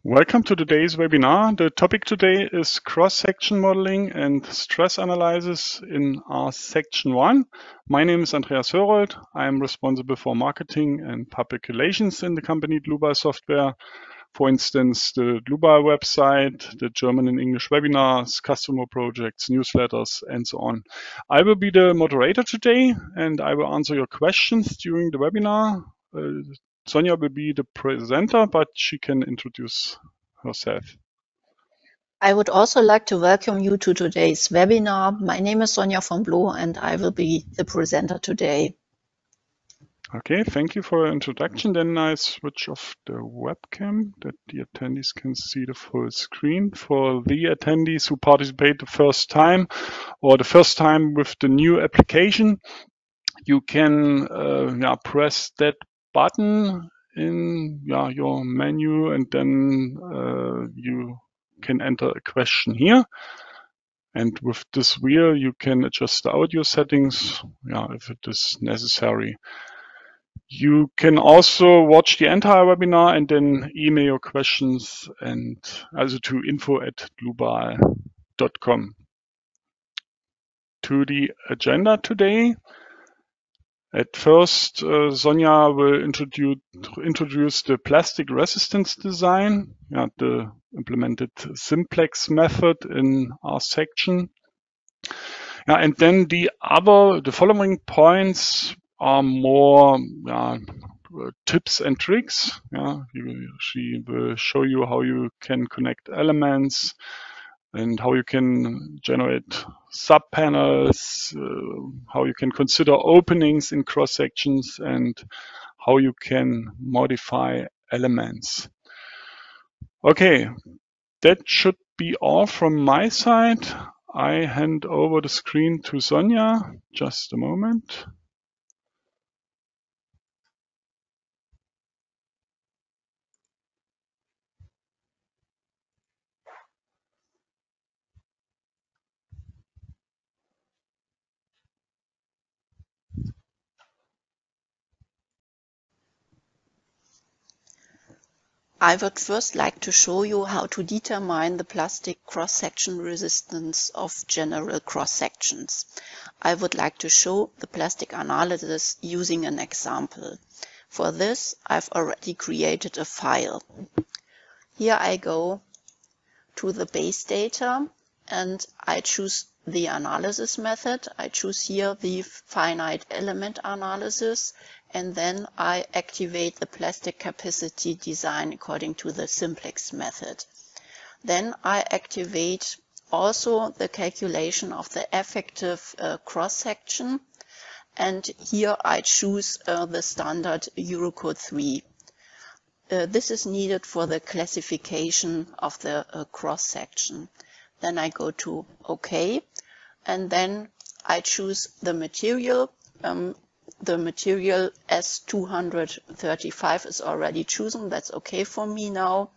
Welcome to today's webinar. The topic today is cross-section modeling and stress analysis in our section 1. My name is Andreas Hörold. I am responsible for marketing and public relations in the company Dlubal Software. For instance, the Dlubal website, the German and English webinars, customer projects, newsletters, and so on. I will be the moderator today, and I will answer your questions during the webinar. Sonja will be the presenter, but she can introduce herself. I would also like to welcome you to today's webinar. My name is Sonja von Bloh, and I will be the presenter today. Okay, thank you for your introduction. Then I switch off the webcam that the attendees can see the full screen. For the attendees who participate the first time or the first time with the new application, you can press that button in your menu, and then you can enter a question here. And with this wheel, you can adjust the audio settings if it is necessary. You can also watch the entire webinar and then email your questions and also to info@dlubal.com. To the agenda today. At first, Sonja will introduce the plastic resistance design, the implemented simplex method in our section. And then the following points are more tips and tricks. She will show you how you can connect elements and how you can generate subpanels, how you can consider openings in cross-sections, and how you can modify elements. Okay, that should be all from my side. I hand over the screen to Sonja. Just a moment. I would first like to show you how to determine the plastic cross-section resistance of general cross-sections. I would like to show the plastic analysis using an example. For this, I've already created a file. Here I go to the base data and I choose the analysis method. I choose here the finite element analysis, and then I activate the plastic capacity design according to the simplex method. Then I activate also the calculation of the effective cross-section, and here I choose the standard Eurocode 3. This is needed for the classification of the cross-section. Then I go to OK, and then I choose the material. The material S235 is already chosen. That's okay for me now.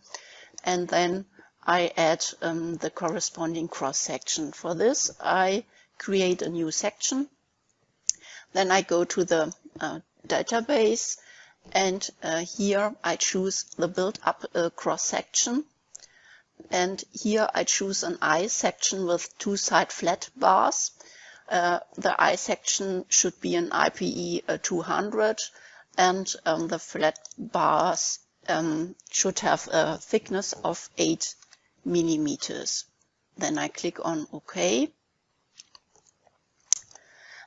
And then I add the corresponding cross-section. For this, I create a new section. Then I go to the database, and here I choose the build-up cross-section. And here I choose an I section with two side flat bars. The I section should be an IPE 200, and the flat bars should have a thickness of 8 millimeters. Then I click on OK.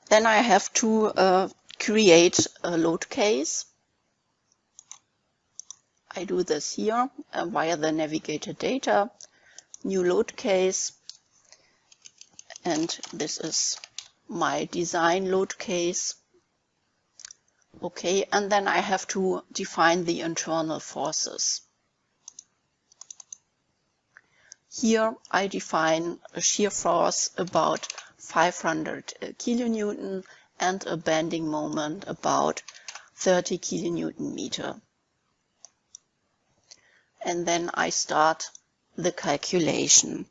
Then I have to create a load case. I do this here via the navigator data, new load case, and this is my design load case. Okay, and then I have to define the internal forces. Here I define a shear force about 500 kilonewton and a bending moment about 30 kilonewton meter. And then I start the calculation.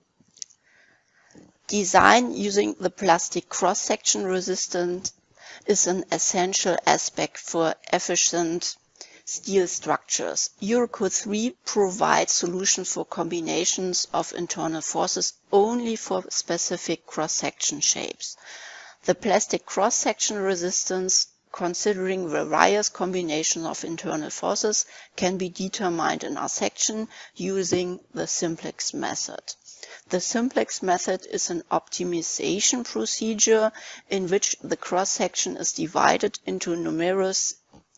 Design using the plastic cross-section resistance is an essential aspect for efficient steel structures. Eurocode 3 provides solutions for combinations of internal forces only for specific cross-section shapes. The plastic cross-section resistance, considering various combinations of internal forces, can be determined in our section using the simplex method. The simplex method is an optimization procedure in which the cross-section is divided into numerous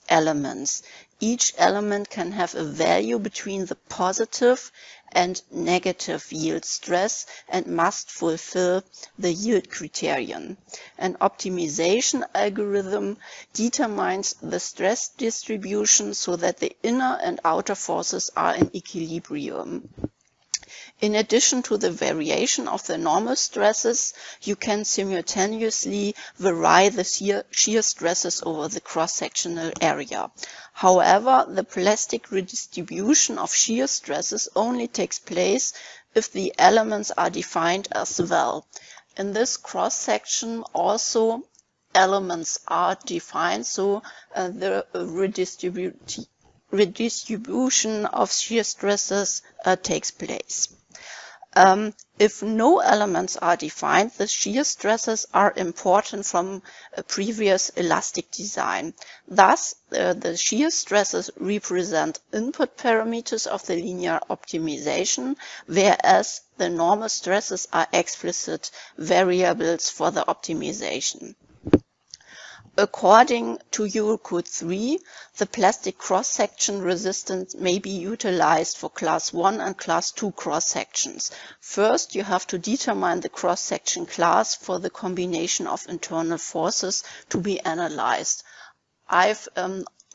elements. Each element can have a value between the positive and negative yield stress and must fulfill the yield criterion. An optimization algorithm determines the stress distribution so that the inner and outer forces are in equilibrium. In addition to the variation of the normal stresses, you can simultaneously vary the shear stresses over the cross-sectional area. However, the plastic redistribution of shear stresses only takes place if the elements are defined as well. In this cross-section also elements are defined, so the redistribution of shear stresses takes place. If no elements are defined, the shear stresses are important from a previous elastic design. Thus, the shear stresses represent input parameters of the linear optimization, whereas the normal stresses are explicit variables for the optimization. According to Eurocode 3, the plastic cross-section resistance may be utilized for class 1 and class 2 cross-sections. First, you have to determine the cross-section class for the combination of internal forces to be analyzed. I've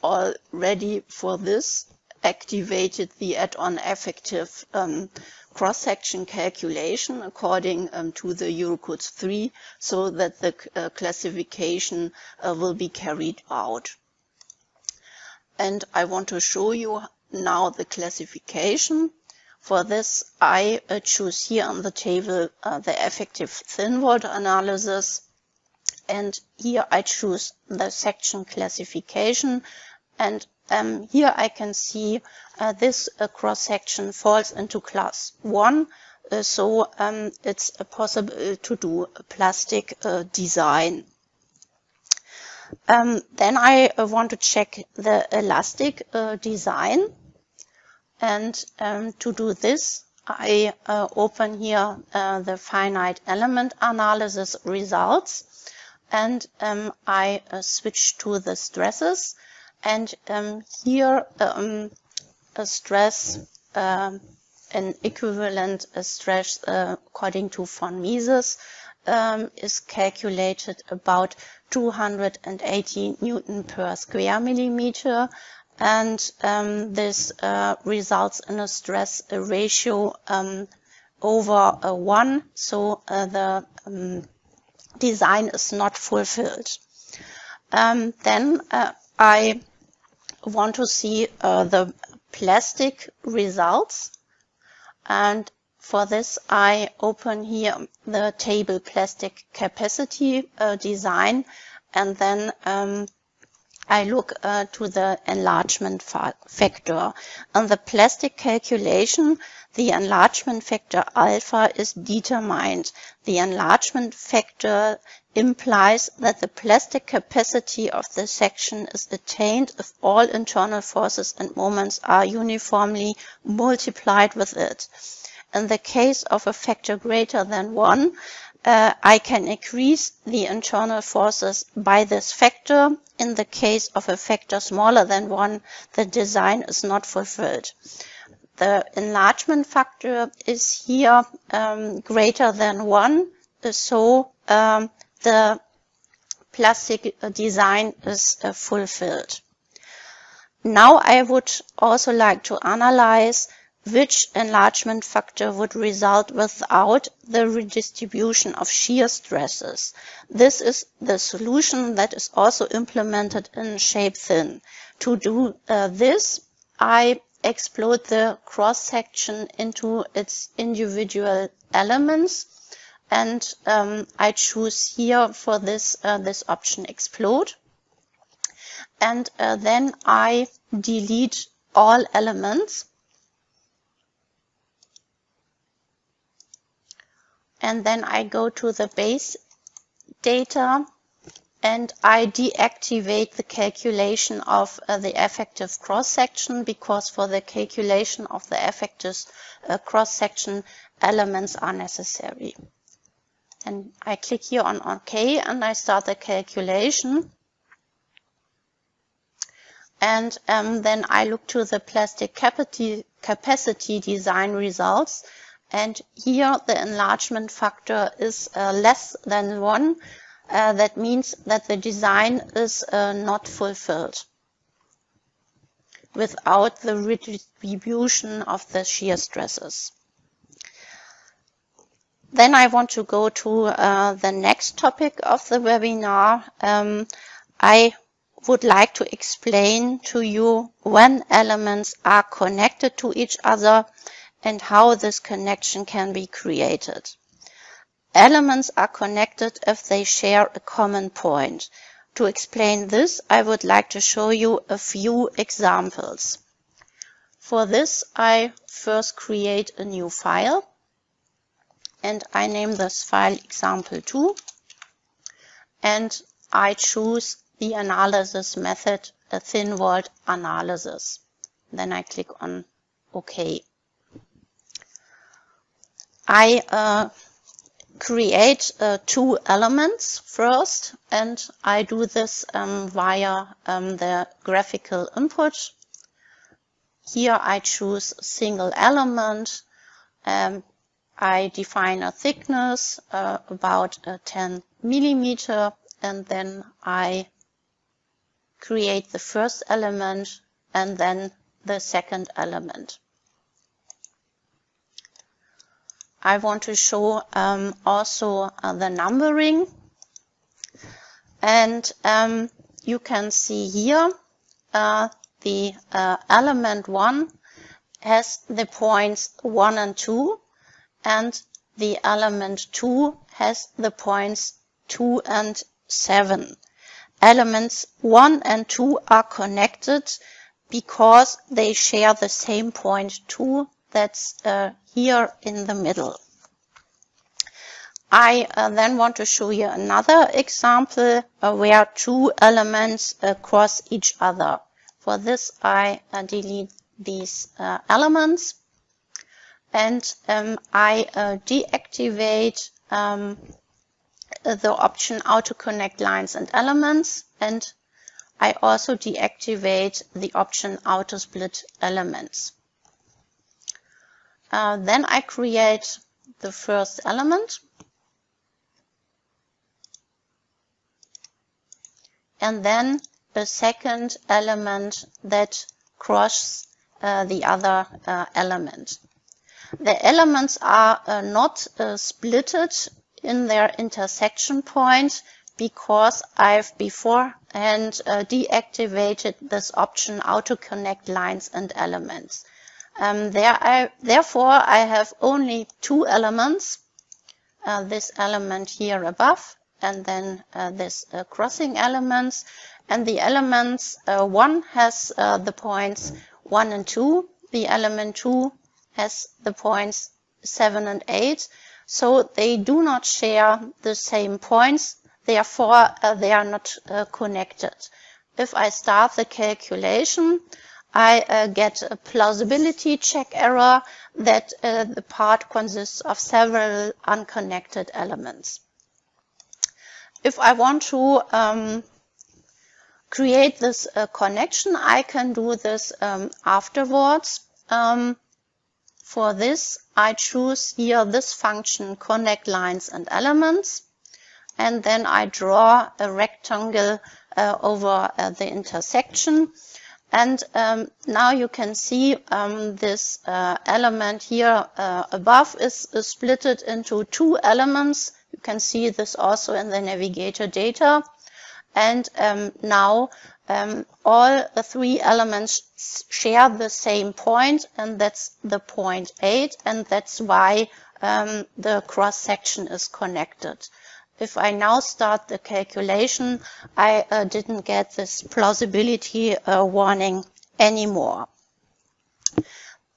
already for this activated the add-on effective cross-section calculation according to the Eurocode 3 so that the classification will be carried out. And I want to show you now the classification. For this, I choose here on the table the effective thin wall analysis, and here I choose the section classification, and here I can see this cross-section falls into class 1, so it's possible to do a plastic design. Then I want to check the elastic design, and to do this I open here the finite element analysis results, and I switch to the stresses. And here a stress, an equivalent stress according to von Mises is calculated about 280 Newton per square millimeter, and this results in a stress ratio over 1, so the design is not fulfilled. Then I want to see the plastic results, and for this I open here the table plastic capacity design, and then I look to the enlargement factor. On the plastic calculation, the enlargement factor alpha is determined. The enlargement factor implies that the plastic capacity of the section is attained if all internal forces and moments are uniformly multiplied with it. In the case of a factor greater than 1, I can increase the internal forces by this factor. In the case of a factor smaller than 1, the design is not fulfilled. The enlargement factor is here greater than 1, so the plastic design is fulfilled. Now I would also like to analyze which enlargement factor would result without the redistribution of shear stresses. This is the solution that is also implemented in shape thin. To do this, I explode the cross-section into its individual elements, and I choose here for this this option explode. and then I delete all elements. And then I go to the base data and I deactivate the calculation of the effective cross-section, because for the calculation of the effective cross-section elements are necessary. And I click here on OK and I start the calculation. And then I look to the plastic capacity design results. And here the enlargement factor is less than 1. That means that the design is not fulfilled without the redistribution of the shear stresses. Then I want to go to the next topic of the webinar. I would like to explain to you when elements are connected to each other and how this connection can be created. Elements are connected if they share a common point. To explain this, I would like to show you a few examples. For this, I first create a new file, and I name this file example2, and I choose the analysis method, a thin-walled analysis. Then I click on OK. I create 2 elements first, and I do this via the graphical input. Here I choose a single element. I define a thickness about 10 millimeter, and then I create the first element and then the second element. I want to show also the numbering, and you can see here the element 1 has the points 1 and 2, and the element 2 has the points 2 and 7. Elements 1 and 2 are connected because they share the same point 2 that's here in the middle. I then want to show you another example where 2 elements cross each other. For this, I delete these elements, and I deactivate the option Auto Connect Lines and Elements, and I also deactivate the option Auto Split Elements. Then I create the first element, and then a second element that crosses the other element. The elements are not splitted in their intersection point because I've beforehand deactivated this option Auto Connect Lines and Elements. Therefore, I have only 2 elements, this element here above, and then this crossing elements. And the elements 1 has the points 1 and 2. The element 2 has the points 7 and 8. So they do not share the same points. Therefore, they are not connected. If I start the calculation, I get a plausibility check error that the part consists of several unconnected elements. If I want to create this connection, I can do this afterwards. For this, I choose here this function Connect Lines and Elements, and then I draw a rectangle over the intersection. And now you can see this element here above is splitted into 2 elements. You can see this also in the navigator data. And now all 3 elements share the same point, and that's the point 8, and that's why the cross-section is connected. if I now start the calculation, I didn't get this plausibility warning anymore.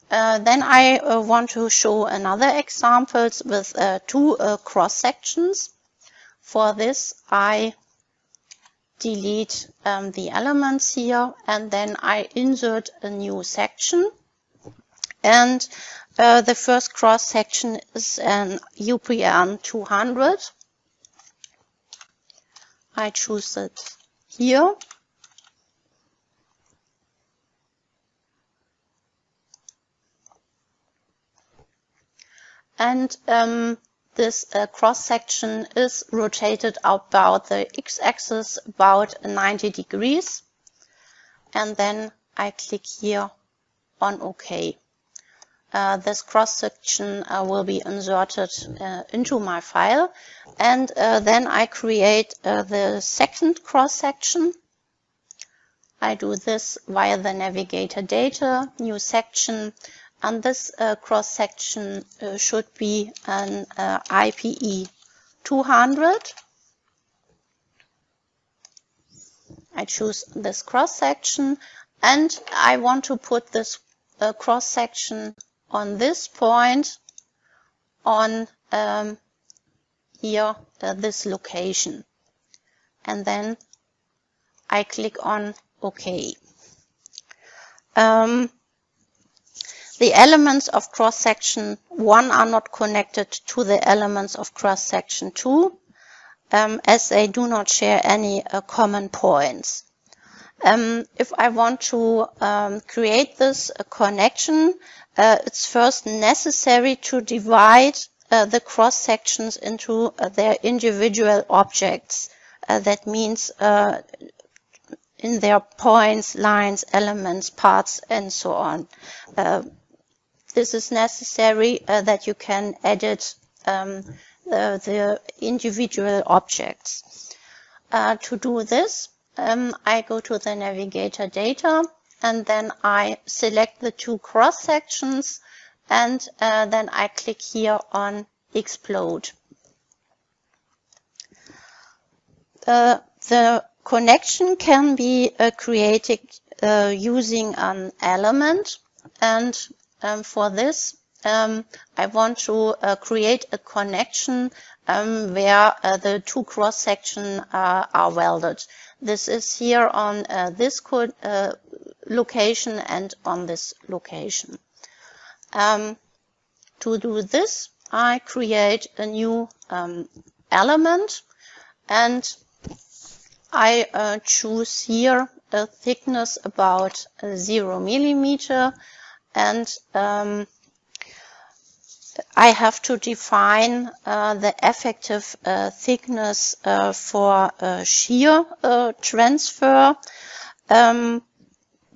Then I want to show another examples with two cross sections. For this, I delete the elements here, and then I insert a new section. And the first cross section is an UPN 200. I choose it here. And this cross-section is rotated about the x-axis about 90 degrees. And then I click here on OK. This cross-section will be inserted into my file. And then I create the second cross-section. I do this via the navigator data, new section. And this cross-section should be an IPE 200. I choose this cross-section, and I want to put this cross-section on this point on here, this location. And then I click on OK. The elements of cross-section 1 are not connected to the elements of cross-section 2, as they do not share any common points. If I want to create this connection, it's first necessary to divide the cross-sections into their individual objects. That means in their points, lines, elements, parts, and so on. This is necessary that you can edit the individual objects. To do this, I go to the navigator data, and then I select the two cross sections, and then I click here on explode. The connection can be created using an element, and for this, I want to create a connection where the two cross sections are welded. This is here on this location and on this location. To do this, I create a new element, and I choose here a thickness about 0 millimeter, and I have to define the effective thickness for shear transfer,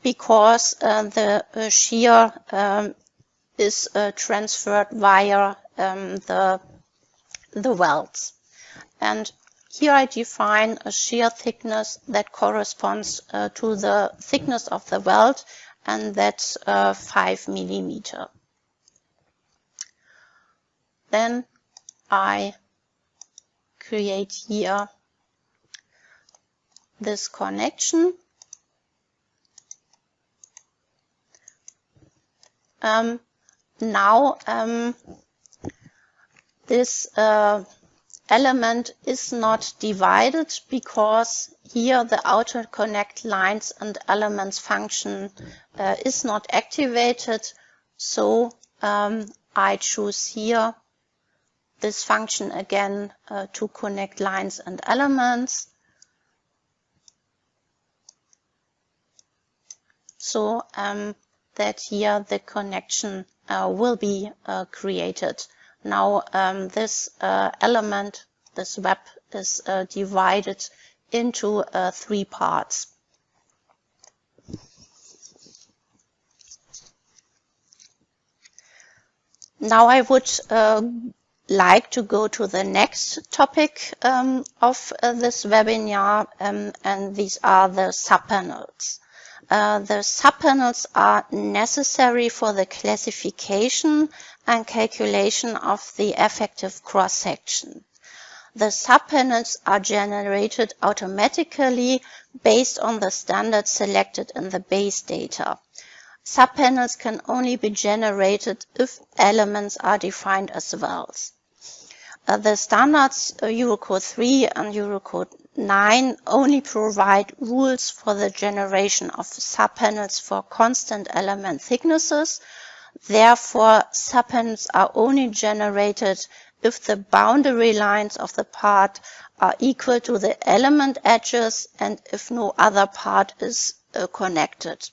because the shear is transferred via the welds. And here I define a shear thickness that corresponds to the thickness of the weld, and that's 5 millimeter. Then I create here this connection. Now this element is not divided because here the outer connect lines and elements function is not activated. So I choose here this function again to connect lines and elements. So that here the connection will be created. Now this element, this web, is divided into 3 parts. Now I would like to go to the next topic of this webinar, and these are the subpanels. The subpanels are necessary for the classification and calculation of the effective cross-section. the subpanels are generated automatically based on the standard selected in the base data. Subpanels can only be generated if elements are defined as vals. The standards Eurocode 3 and Eurocode 9 only provide rules for the generation of subpanels for constant element thicknesses. Therefore, subpanels are only generated if the boundary lines of the part are equal to the element edges and if no other part is connected.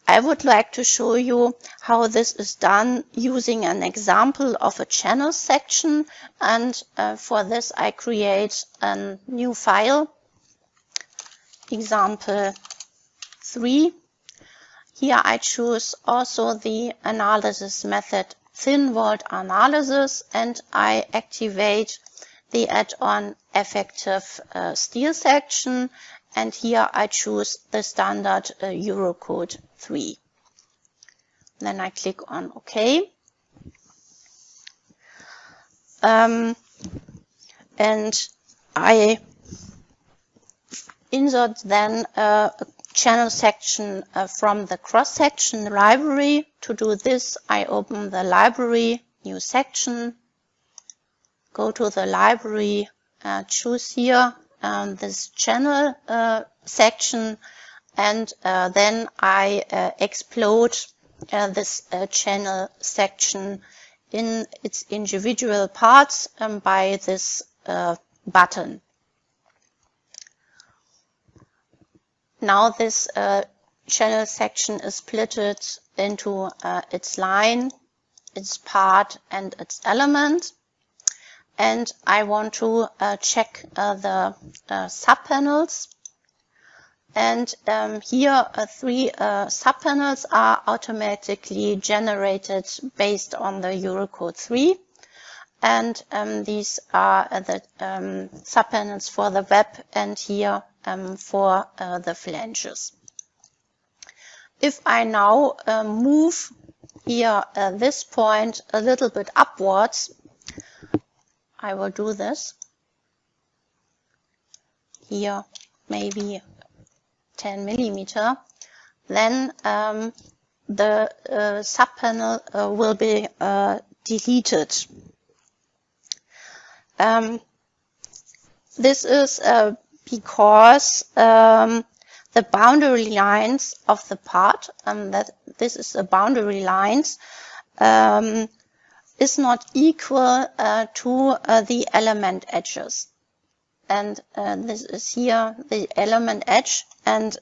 I would like to show you how this is done using an example of a channel section, and for this I create a new file, example 3. Here I choose also the analysis method thin-walled analysis, and I activate the add-on effective steel section, and here I choose the standard Eurocode 3. Then I click on OK. And I insert then a channel section from the cross-section library. To do this, I open the library, new section, go to the library, choose here this channel section, and then I explode this channel section in its individual parts by this button. Now this channel section is splitted into its line, its part, and its element. And I want to check the subpanels. And here 3 subpanels are automatically generated based on the Eurocode 3. And these are the subpanels for the web and here for the flanges. If I now move here this point a little bit upwards, I will do this. Here maybe 10 millimeter, then the subpanel will be deleted. This is because the boundary lines of the part, that this is the boundary lines, is not equal to the element edges. And this is here the element edge, and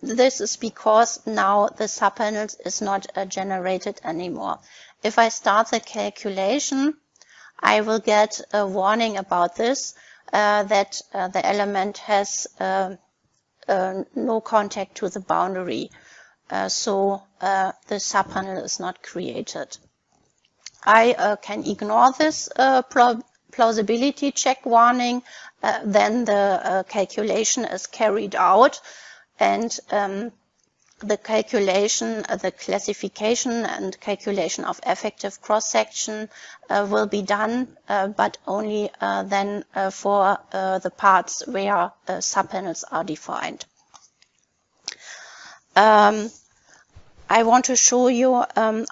this is because now the subpanels is not generated anymore. If I start the calculation, I will get a warning about this, that the element has no contact to the boundary. So the subpanel is not created. I can ignore this plausibility check warning, then the calculation is carried out, and the calculation, the classification and calculation of effective cross-section will be done, but only then for the parts where subpanels are defined. I want to show you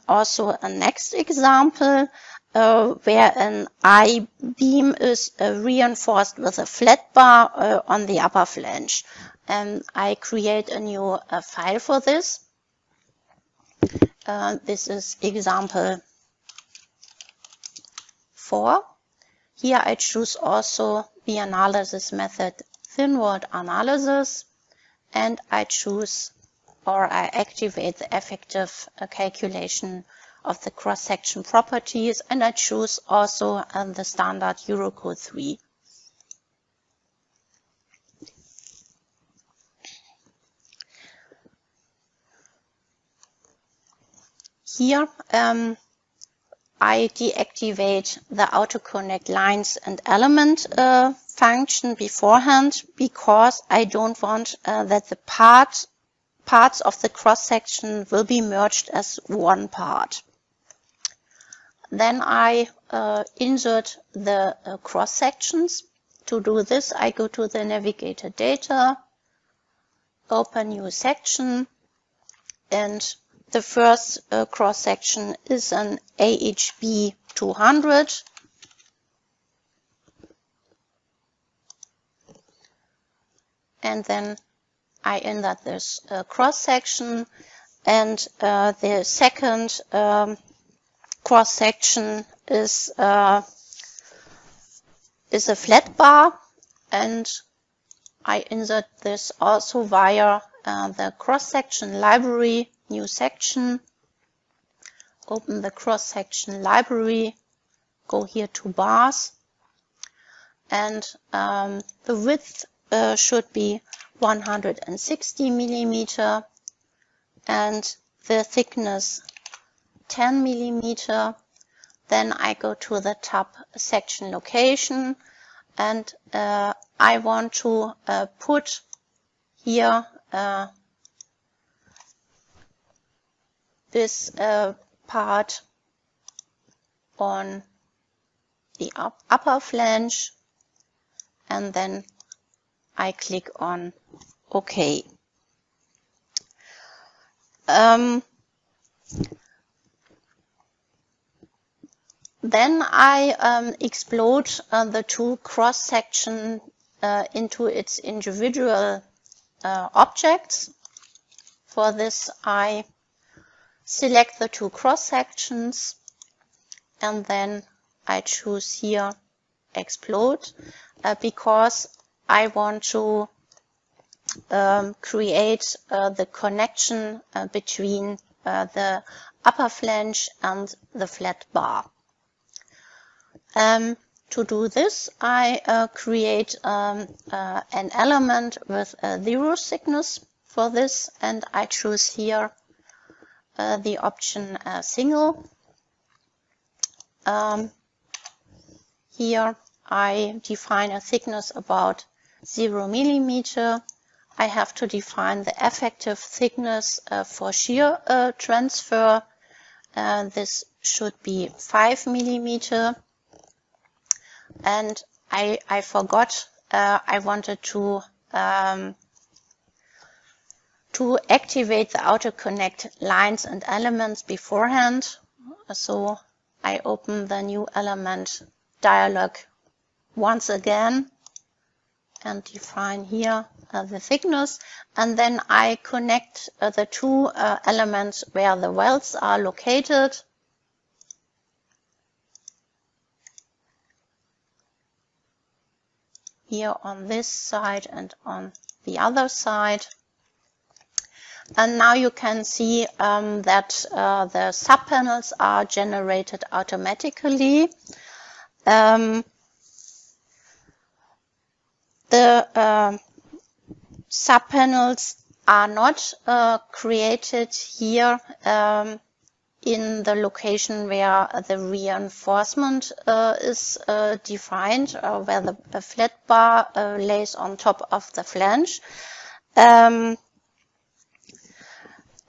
also a next example where an I-beam is reinforced with a flat bar on the upper flange. I create a new file for this. This is example 4. Here I choose also the analysis method thin-walled analysis, and I choose or I activate the effective calculation of the cross-section properties, and I choose also the standard Eurocode 3. Here I deactivate the auto-connect lines and element function beforehand, because I don't want that the parts of the cross-section will be merged as one part. then I insert the cross sections. To do this, I go to the navigator data, open new section, and the first cross section is an AHB 200. And then I insert this cross section, and the second cross section is a flat bar, and I insert this also via the cross section library, new section, open the cross section library, go here to bars, and the width should be 160 millimeter and the thickness 10 millimeter. Then I go to the tab section location, and I want to put here this part on the upper flange, and then I click on OK. Then I explode the two cross sections into its individual objects. For this, I select the two cross sections, and then I choose here explode because I want to create the connection between the upper flange and the flat bar. To do this, I create an element with a 0 thickness for this, and I choose here the option single. Here I define a thickness about 0 millimeter. I have to define the effective thickness for shear transfer. This should be 5 millimeter. And I forgot, I wanted to activate the auto connect lines and elements beforehand. So I open the new element dialog once again and define here the thickness, and then I connect the two elements where the welds are located. Here on this side and on the other side. And now you can see that the subpanels are generated automatically. The subpanels are not created here in the location where the reinforcement is defined, where the flat bar lays on top of the flange.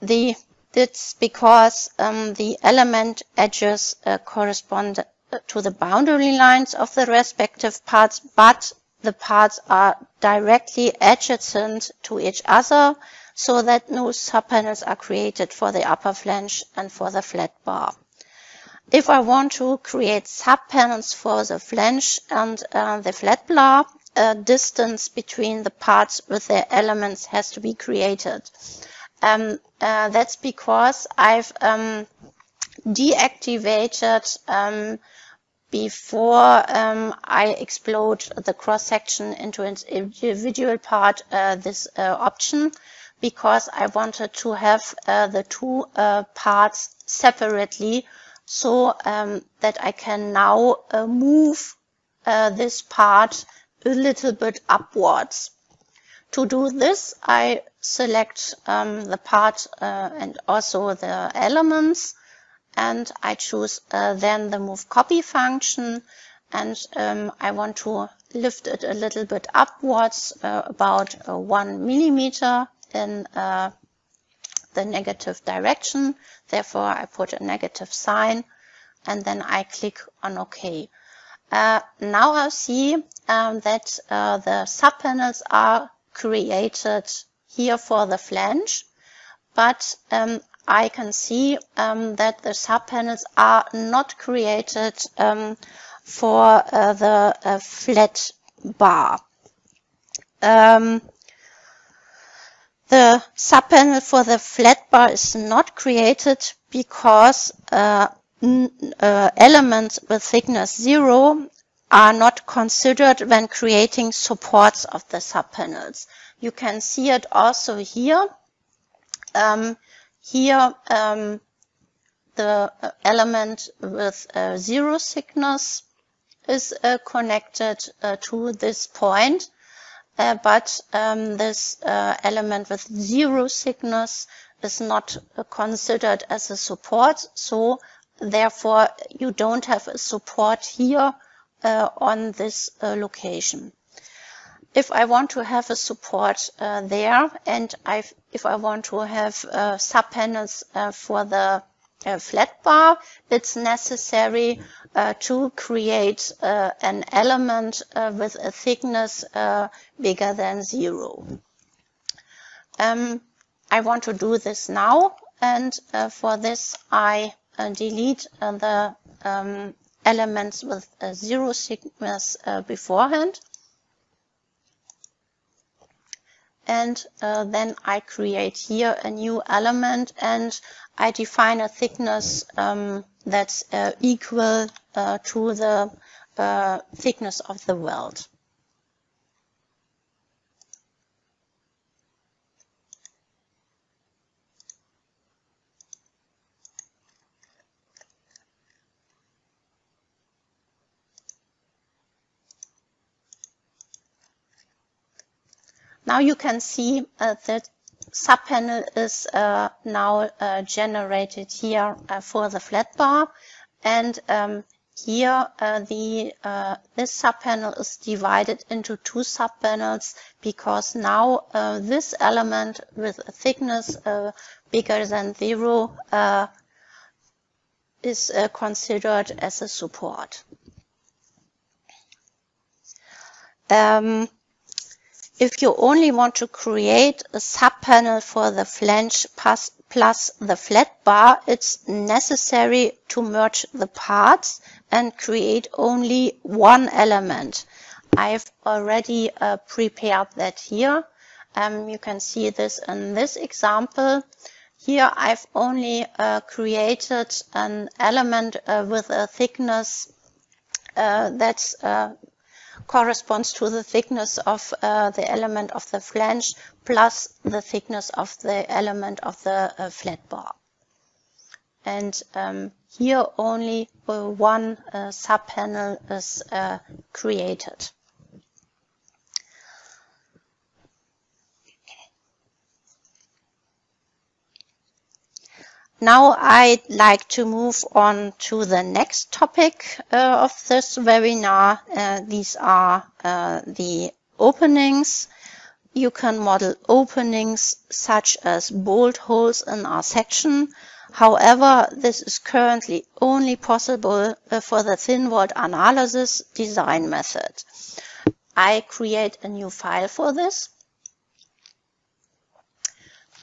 It's because the element edges correspond to the boundary lines of the respective parts, but the parts are directly adjacent to each other, so that no subpanels are created for the upper flange and for the flat bar. If I want to create subpanels for the flange and the flat bar, a distance between the parts with their elements has to be created. That's because I've deactivated before I explode the cross section into its individual part this option, because I wanted to have the two parts separately, so that I can now move this part a little bit upwards. To do this, I select the part and also the elements, and I choose then the move copy function, and I want to lift it a little bit upwards, about 1 millimeter in the negative direction. Therefore, I put a negative sign, and then I click on OK. Now I see that the subpanels are created here for the flange, but I can see that the subpanels are not created for the flat bar. The subpanel for the flat bar is not created because elements with thickness 0 are not considered when creating supports of the subpanels. You can see it also here. The element with 0 thickness is connected to this point, but this element with 0 thickness is not considered as a support, so therefore you don't have a support here on this location. If I want to have a support there, and if I want to have subpanels for the flat bar, it's necessary to create an element with a thickness bigger than 0. I want to do this now, and for this I delete the elements with 0 thickness beforehand. And then I create here a new element, and I define a thickness that's equal to the thickness of the weld. Now you can see that subpanel is now generated here for the flat bar, and here this subpanel is divided into 2 subpanels because now this element with a thickness bigger than 0 is considered as a support. If you only want to create a subpanel for the flange plus the flat bar, it's necessary to merge the parts and create only one element. I've already prepared that here. You can see this in this example. Here I've only created an element with a thickness that's corresponds to the thickness of the element of the flange plus the thickness of the element of the flat bar. And here only one subpanel is created. Now I'd like to move on to the next topic of this webinar. These are the openings. You can model openings such as bolt holes in our section. However, this is currently only possible for the thin-walled analysis design method. I create a new file for this,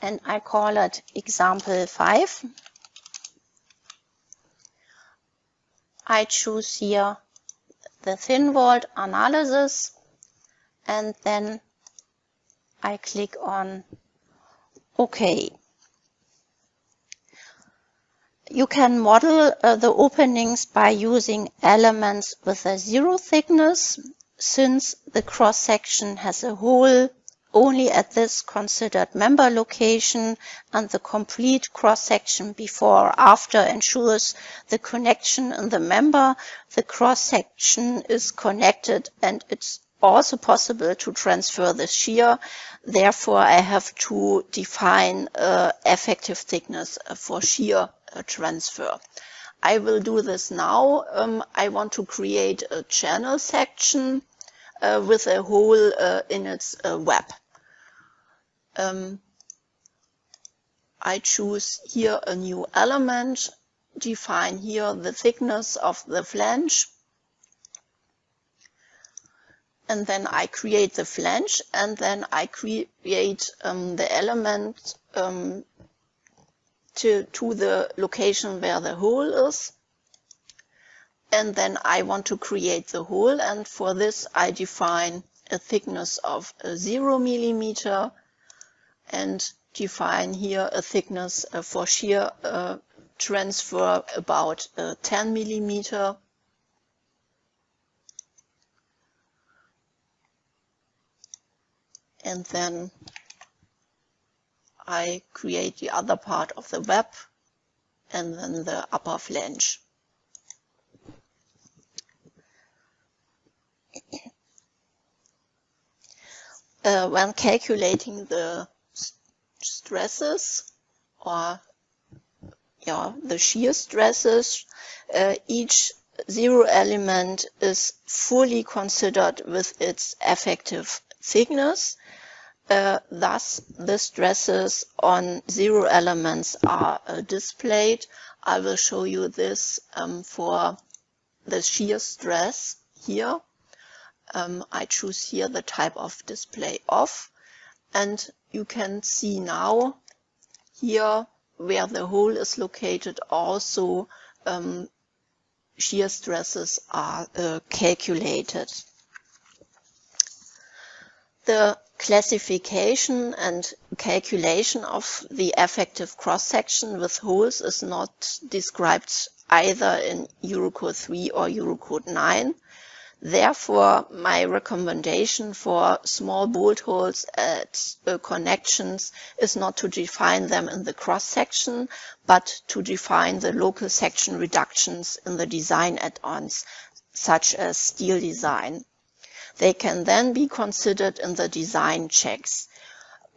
and I call it example 5. I choose here the thin-walled analysis, and then I click on OK. You can model the openings by using elements with a 0 thickness, since the cross-section has a hole only at this considered member location, and the complete cross-section before or after ensures the connection in the member. The cross-section is connected, and it's also possible to transfer the shear. Therefore, I have to define effective thickness for shear transfer. I will do this now. I want to create a channel section with a hole in its web. I choose here a new element define here the thickness of the flange. And then I create the flange, and then I create the element to the location where the hole is. And then I want to create the hole, and for this I define a thickness of 0 millimeter and define here a thickness for shear transfer about 10 millimeter. And then I create the other part of the web and then the upper flange. When calculating the stresses or the shear stresses, each zero element is fully considered with its effective thickness. Thus, the stresses on zero elements are displayed. I will show you this for the shear stress here. I choose here the type of display off, and you can see now here where the hole is located also shear stresses are calculated. The classification and calculation of the effective cross-section with holes is not described either in Eurocode 3 or Eurocode 9. Therefore, my recommendation for small bolt holes at connections is not to define them in the cross-section, but to define the local section reductions in the design add-ons, such as steel design. They can then be considered in the design checks.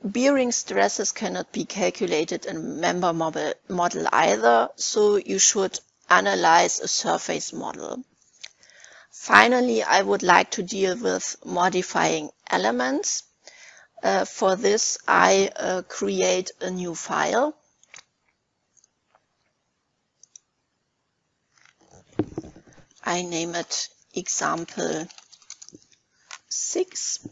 Bearing stresses cannot be calculated in member model either, so you should analyze a surface model. Finally, I would like to deal with modifying elements. For this, I create a new file. I name it example 6.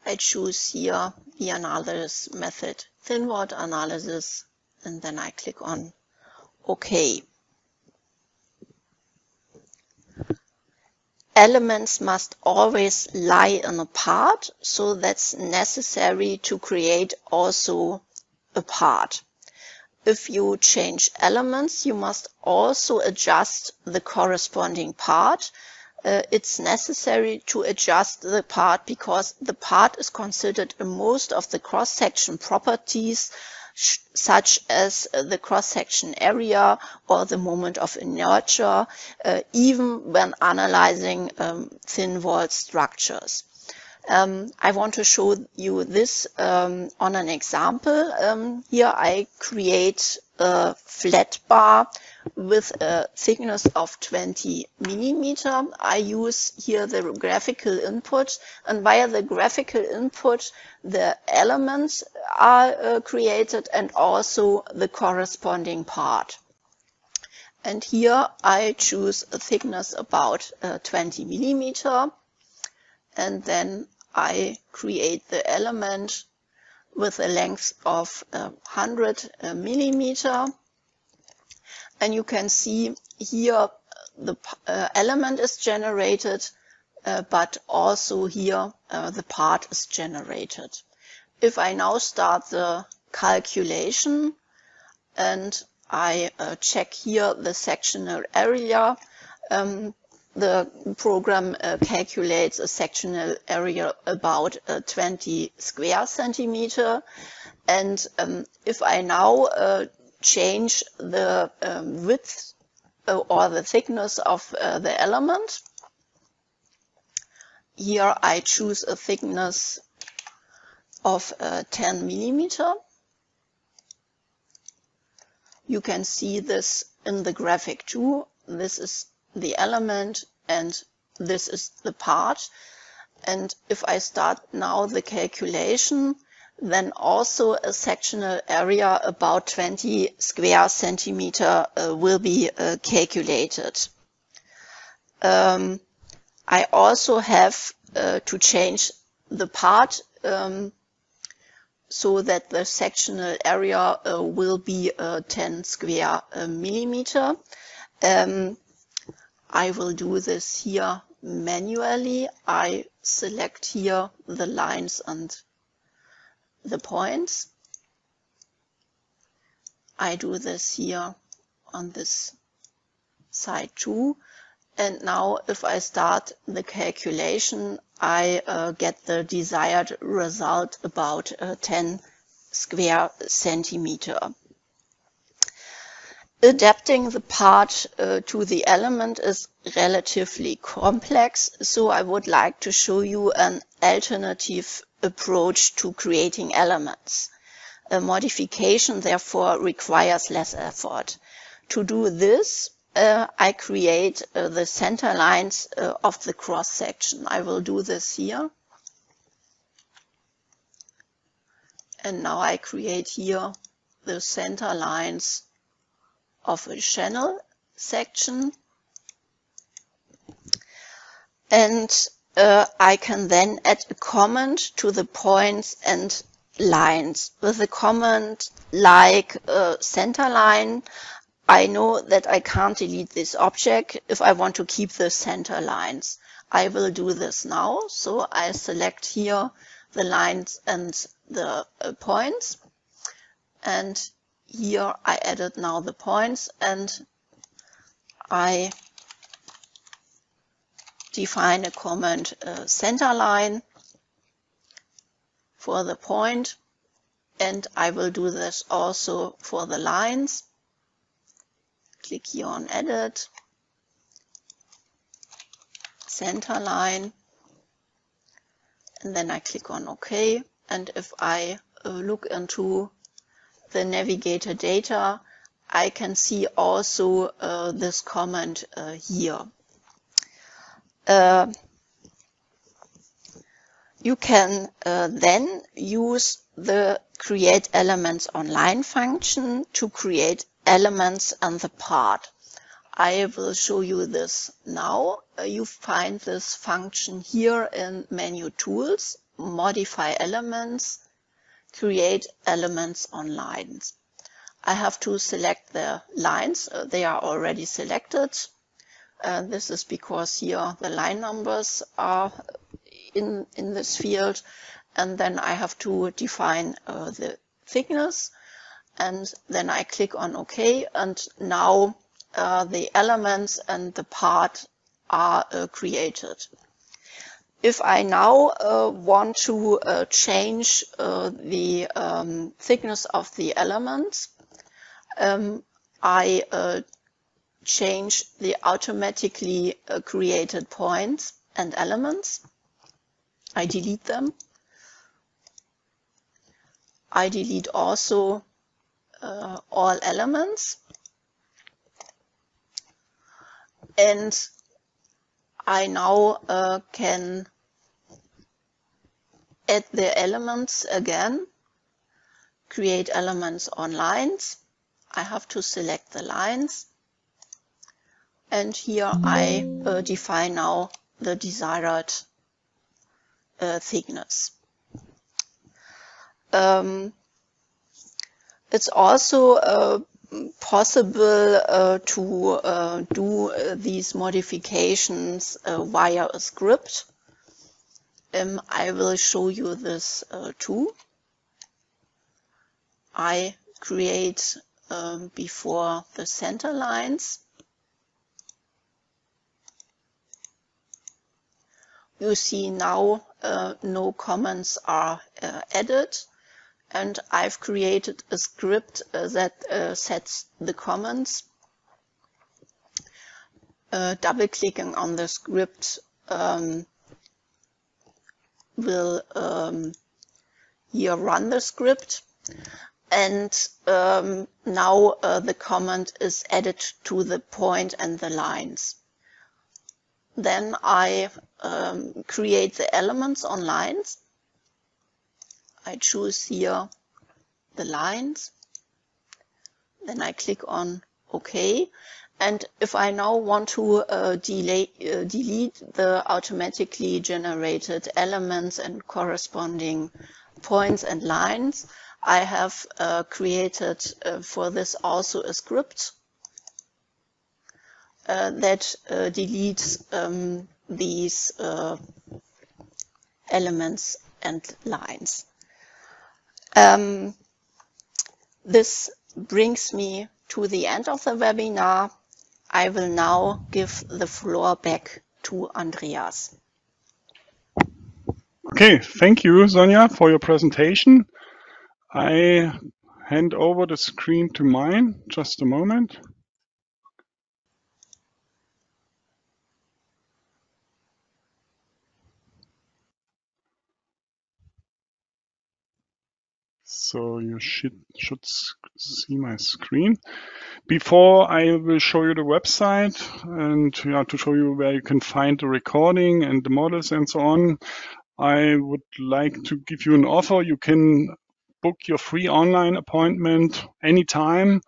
I choose here the analysis method, thin wall analysis, and then I click on OK. Elements must always lie in a part, so that's necessary to create also a part. If you change elements, you must also adjust the corresponding part. It's necessary to adjust the part because the part is considered in most of the cross-section properties, such as the cross-section area or the moment of inertia, even when analyzing thin wall structures. I want to show you this on an example. Here I create a flat bar with a thickness of 20 millimeter. I use here the graphical input, and via the graphical input the elements are created and also the corresponding part. And here I choose a thickness about 20 millimeter, and then I create the element with a length of 100 millimeter. And you can see here the element is generated, but also here the part is generated. If I now start the calculation and I check here the sectional area, the program calculates a sectional area about 20 square centimeter. And if I now change the width or the thickness of the element, here I choose a thickness of 10 millimeter. You can see this in the graphic too. This is the element and this is the part. And if I start now the calculation, then also a sectional area about 20 square centimeter will be calculated. I also have to change the part so that the sectional area will be 10 square millimeter. I will do this here manually. I select here the lines and the points. I do this here on this side too. And now if I start the calculation, I get the desired result about 10 square centimeter. Adapting the part to the element is relatively complex, so I would like to show you an alternative approach to creating elements. A modification therefore requires less effort. To do this, I create the center lines of the cross section. I will do this here. And now I create here the center lines of a channel section. And I can then add a comment to the points and lines. With a comment like center line, I know that I can't delete this object if I want to keep the center lines. I will do this now. So I select here the lines and the points. And here I added now the points, and I define a comment center line for the point, and I will do this also for the lines. Click here on Edit, center line, and then I click on OK. And if I look into the navigator data, I can see also this comment here. You can then use the create elements online function to create elements and the part. I will show you this now. You find this function here in menu tools, modify elements, create elements on lines. I have to select the lines. They are already selected. This is because here the line numbers are in this field. And then I have to define the thickness. And then I click on OK. And now the elements and the part are created. If I now want to change the thickness of the elements, I change the automatically created points and elements. I delete them. I delete also all elements. And I now can add the elements again, create elements on lines. I have to select the lines. And here I define now the desired thickness. It's also possible to do these modifications via a script. I will show you this too. I create before the center lines. You see now no comments are added, and I've created a script that sets the comments. Double-clicking on the script will here run the script, and now the comment is added to the point and the lines. Then I create the elements on lines. I choose here the lines, then I click on OK. And if I now want to delete the automatically generated elements and corresponding points and lines, I have created for this also a script that deletes these elements and lines. This brings me to the end of the webinar. I will now give the floor back to Andreas. Okay, thank you, Sonja, for your presentation. I hand over the screen to mine. Just a moment. So you should see my screen. Before I will show you the website and to show you where you can find the recording and the models and so on, I would like to give you an offer. You can book your free online appointment anytime.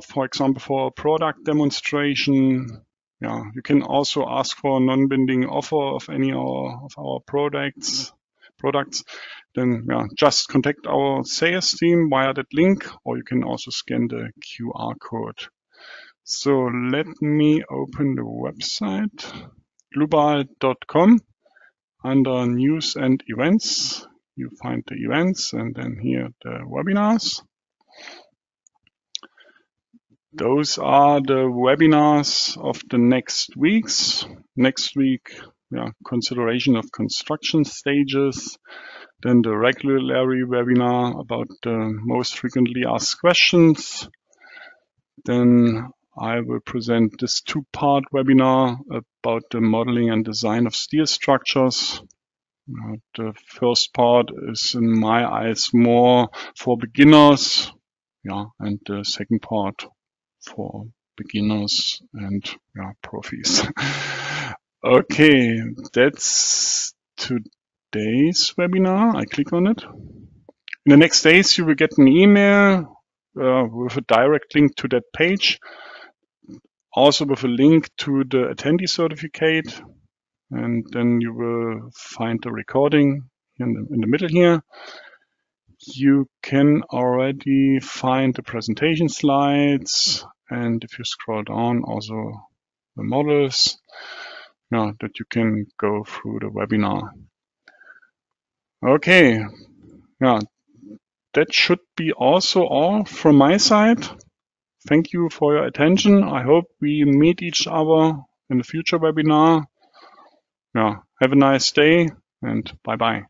For example, for a product demonstration. You can also ask for a non-binding offer of any of our products. Then just contact our sales team via that link, or you can also scan the QR code. So let me open the website, dlubal.com. Under News and Events, you find the events and then here the webinars. Those are the webinars of the next weeks. Next week, consideration of construction stages. Then the regular webinar about the most frequently asked questions. Then I will present this two-part webinar about the modeling and design of steel structures. The first part is, in my eyes, more for beginners, and the second part for beginners and profis. Okay, that's today's webinar. I click on it. In the next days, you will get an email with a direct link to that page, also with a link to the attendee certificate, and then you will find the recording in the middle here. You can already find the presentation slides, and if you scroll down, also the models, that you can go through the webinar. Okay, that should be also all from my side. Thank you for your attention. I hope we meet each other in the future webinar. Have a nice day and bye-bye.